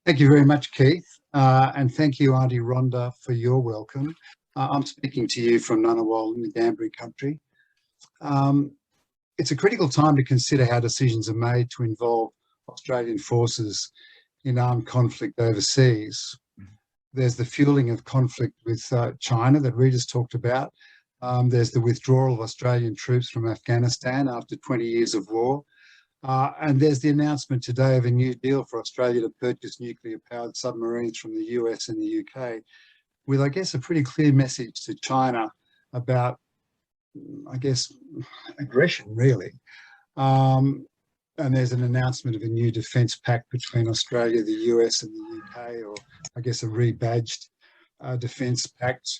Thank you very much, Keith, and thank you, Auntie Rhonda, for your welcome. I'm speaking to you from Ngunnawal in the Ngambri country. It's a critical time to consider how decisions are made to involve Australian forces in armed conflict overseas. There's the fueling of conflict with China that we just talked about. There's the withdrawal of Australian troops from Afghanistan after 20 years of war. And there's the announcement today of a new deal for Australia to purchase nuclear-powered submarines from the US and the UK, with, I guess, a pretty clear message to China about, I guess, aggression, really. And there's an announcement of a new defence pact between Australia, the US and the UK, or I guess a rebadged defence pact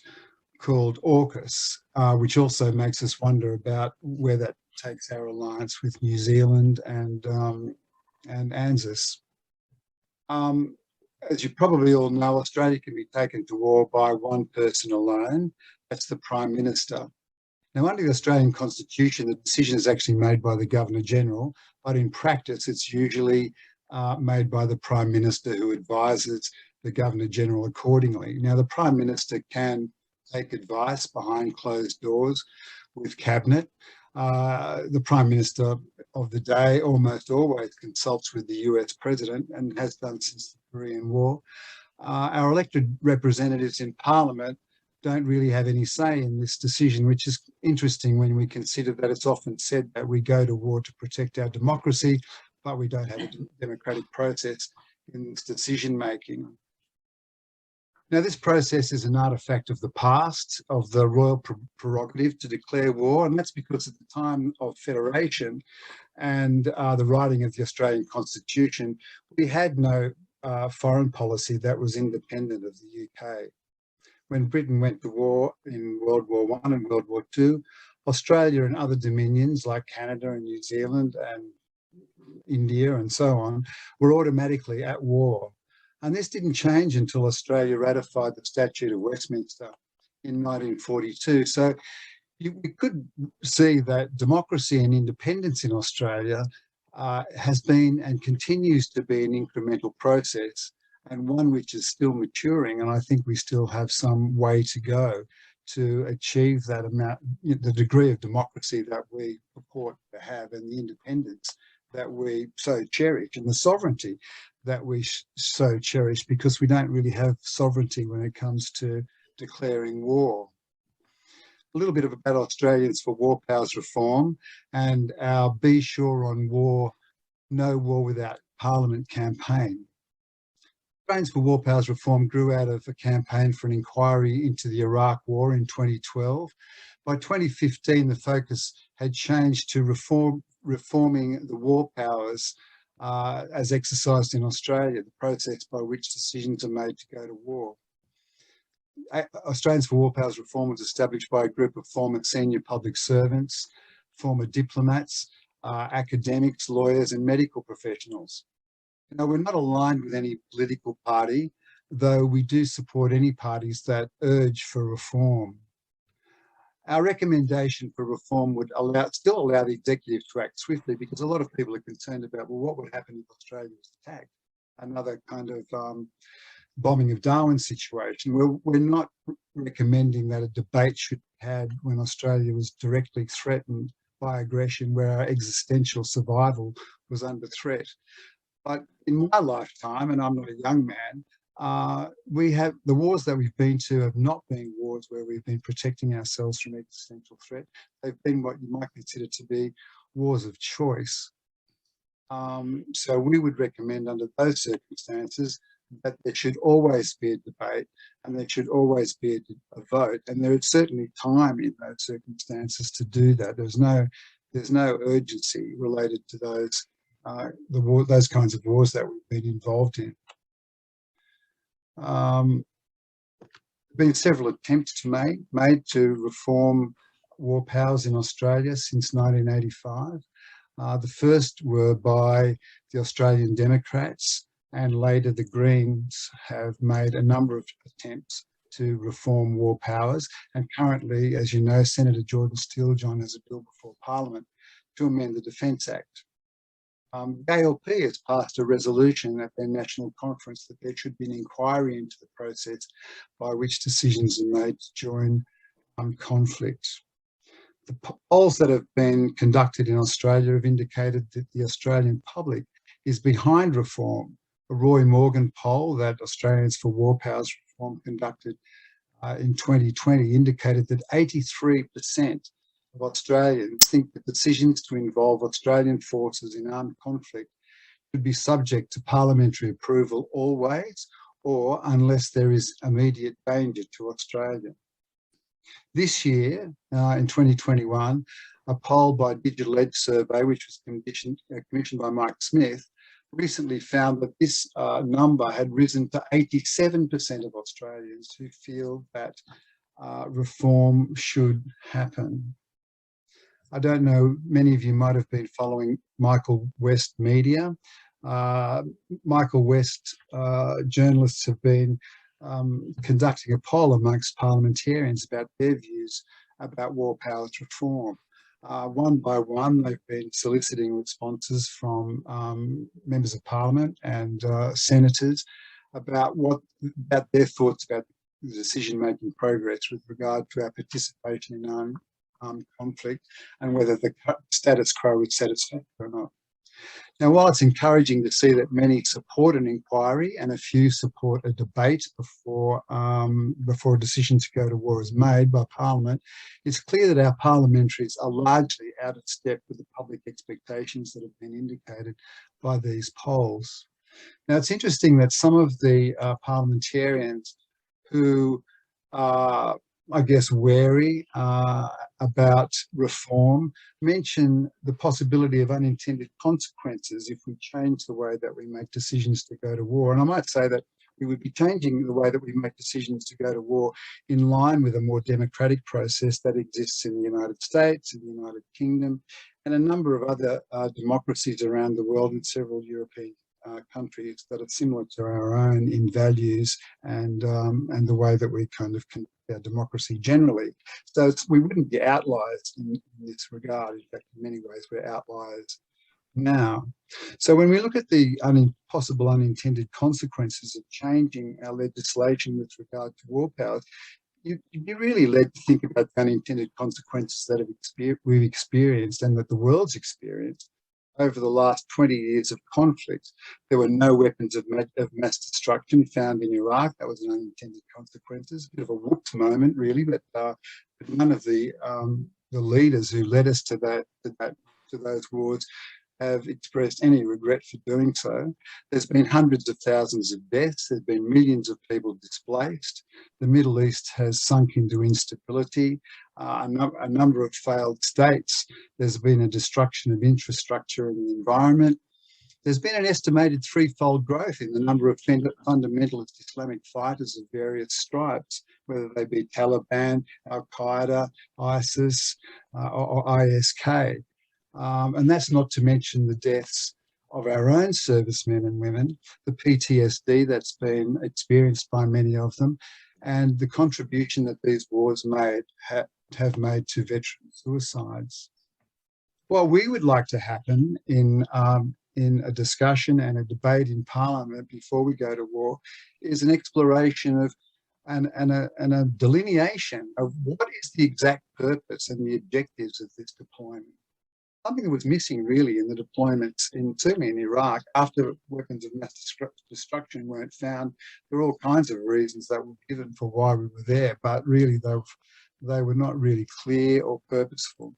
called AUKUS, which also makes us wonder about where that takes our alliance with New Zealand and ANZUS. As you probably all know, Australia can be taken to war by one person alone. That's the Prime Minister. Now, under the Australian Constitution, the decision is actually made by the Governor-General, but in practice, it's usually made by the Prime Minister, who advises the Governor-General accordingly. Now, the Prime Minister can take advice behind closed doors with Cabinet. The Prime Minister of the day almost always consults with the US President and has done since the Korean War. Our elected representatives in Parliament don't really have any say in this decision, which is interesting when we consider that it's often said that we go to war to protect our democracy, but we don't have a democratic process in this decision making. Now, this process is an artefact of the past, of the royal prerogative to declare war, and that's because at the time of Federation and the writing of the Australian Constitution, we had no foreign policy that was independent of the UK. When Britain went to war in World War I and World War II, Australia and other dominions like Canada and New Zealand and India and so on were automatically at war. And this didn't change until Australia ratified the Statute of Westminster in 1942. So we could see that democracy and independence in Australia has been and continues to be an incremental process, and one which is still maturing. And I think we still have some way to go to achieve that amount, the degree of democracy that we purport to have, and the independence that we so cherish, and the sovereignty that we so cherish, because we don't really have sovereignty when it comes to declaring war. A little bit about Australians for War Powers Reform and our Be Sure on War, No War Without Parliament campaign. Australians for War Powers Reform grew out of a campaign for an inquiry into the Iraq War in 2012. By 2015, the focus had changed to reforming the war powers as exercised in Australia, the process by which decisions are made to go to war. Australians for War Powers Reform was established by a group of former senior public servants, former diplomats, academics, lawyers and medical professionals. Now, we're not aligned with any political party, though we do support any parties that urge for reform. Our recommendation for reform would still allow the executive to act swiftly, because a lot of people are concerned about, well, what would happen if Australia was attacked? Another kind of bombing of Darwin situation. We're not recommending that a debate should be had when Australia was directly threatened by aggression, where our existential survival was under threat. But in my lifetime, and I'm not a young man, the wars that we've been to have not been wars where we've been protecting ourselves from existential threat. They've been what you might consider to be wars of choice. So we would recommend, under those circumstances, that there should always be a debate and there should always be a vote. And there is certainly time in those circumstances to do that. There's no urgency related to those kinds of wars that we've been involved in. There have been several attempts made to reform war powers in Australia since 1985. The first were by the Australian Democrats, and later the Greens have made a number of attempts to reform war powers. And currently, as you know, Senator Jordan Steele-John has a bill before Parliament to amend the Defence Act. The ALP has passed a resolution at their national conference that there should be an inquiry into the process by which decisions are made to join conflict. The polls that have been conducted in Australia have indicated that the Australian public is behind reform. A Roy Morgan poll that Australians for War Powers Reform conducted in 2020 indicated that 83% of Australians think that decisions to involve Australian forces in armed conflict should be subject to parliamentary approval always, or unless there is immediate danger to Australia. This year, in 2021, a poll by Digital Edge Survey, which was commissioned by Mike Smith, recently found that this number had risen to 87% of Australians who feel that reform should happen. I don't know, many of you might have been following Michael West media. Michael West journalists have been conducting a poll amongst parliamentarians about their views about war powers reform. One by one, they've been soliciting responses from members of parliament and senators about their thoughts about the decision-making progress with regard to our participation in armed conflict and whether the status quo is satisfactory or not. Now, while it's encouraging to see that many support an inquiry and a few support a debate before a decision to go to war is made by Parliament, it's clear that our parliamentaries are largely out of step with the public expectations that have been indicated by these polls. Now, it's interesting that some of the parliamentarians who are, I guess, wary about reform mention the possibility of unintended consequences if we change the way that we make decisions to go to war. And I might say that we would be changing the way that we make decisions to go to war in line with a more democratic process that exists in the United States, in the United Kingdom, and a number of other democracies around the world and several European countries that are similar to our own in values and the way that we kind of conduct our democracy generally. So we wouldn't be outliers in this regard. In fact, in many ways, we're outliers now. So when we look at the possible unintended consequences of changing our legislation with regard to war powers, you're really led to think about the unintended consequences that we've experienced and that the world's experienced. Over the last 20 years of conflict, there were no weapons of mass destruction found in Iraq. That was an unintended consequences. A bit of a whoops moment, really, but none of the leaders who led us to those wars have expressed any regret for doing so. There's been hundreds of thousands of deaths. There's been millions of people displaced. The Middle East has sunk into instability. A number of failed states. There's been a destruction of infrastructure and the environment. There's been an estimated threefold growth in the number of fundamentalist Islamic fighters of various stripes, whether they be Taliban, Al-Qaeda, ISIS, or ISK. And that's not to mention the deaths of our own servicemen and women, the PTSD that's been experienced by many of them, and the contribution that these wars have made to veteran suicides. What we would like to happen in a discussion and a debate in Parliament before we go to war is an exploration of and a delineation of what is the exact purpose and the objectives of this deployment. Something that was missing really in the deployments, certainly in Iraq, after weapons of mass destruction weren't found. There were all kinds of reasons that were given for why we were there, but really they were not really clear or purposeful.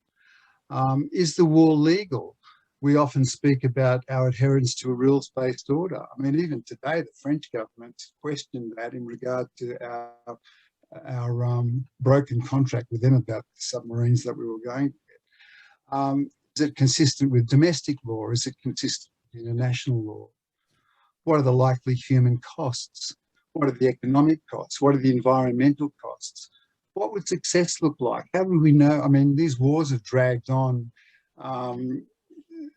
Is the war legal? We often speak about our adherence to a rules-based order. I mean, even today, the French government questioned that in regard to our broken contract with them about the submarines that we were going to get. Is it consistent with domestic law? Is it consistent with international law? What are the likely human costs? What are the economic costs? What are the environmental costs? What would success look like? How would we know? I mean, these wars have dragged on.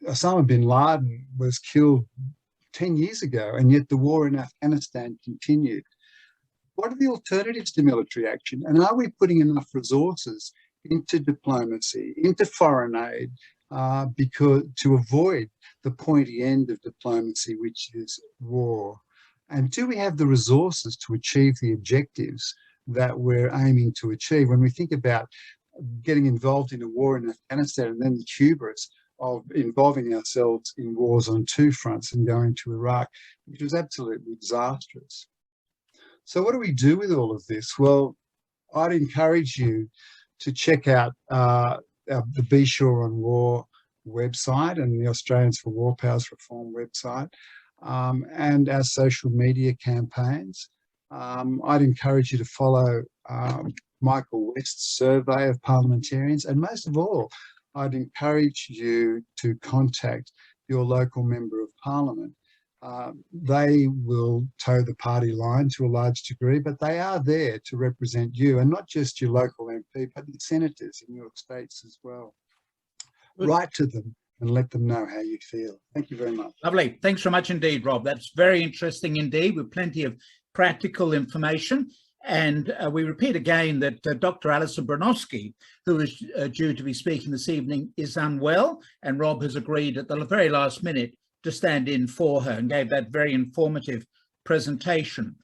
Osama bin Laden was killed 10 years ago, and yet the war in Afghanistan continued. What are the alternatives to military action? And are we putting enough resources into diplomacy, into foreign aid, because to avoid the pointy end of diplomacy, which is war? And do we have the resources to achieve the objectives that we're aiming to achieve? When we think about getting involved in a war in Afghanistan and then the hubris of involving ourselves in wars on two fronts and going to Iraq, which was absolutely disastrous. So what do we do with all of this? Well, I'd encourage you to check out the Be Sure on War website and the Australians for War Powers Reform website, and our social media campaigns. I'd encourage you to follow Michael West's survey of parliamentarians, and most of all, I'd encourage you to contact your local member of parliament. They will toe the party line to a large degree, but they are there to represent you, and not just your local MP, but the senators in your states as well. Write to them and let them know how you feel. Thank you very much. Lovely. Thanks so much indeed, Rob. That's very interesting indeed, with plenty of practical information. And we repeat again that Dr. Alison Bronowski, who is due to be speaking this evening, is unwell, and Rob has agreed at the very last minute to stand in for her and gave that very informative presentation.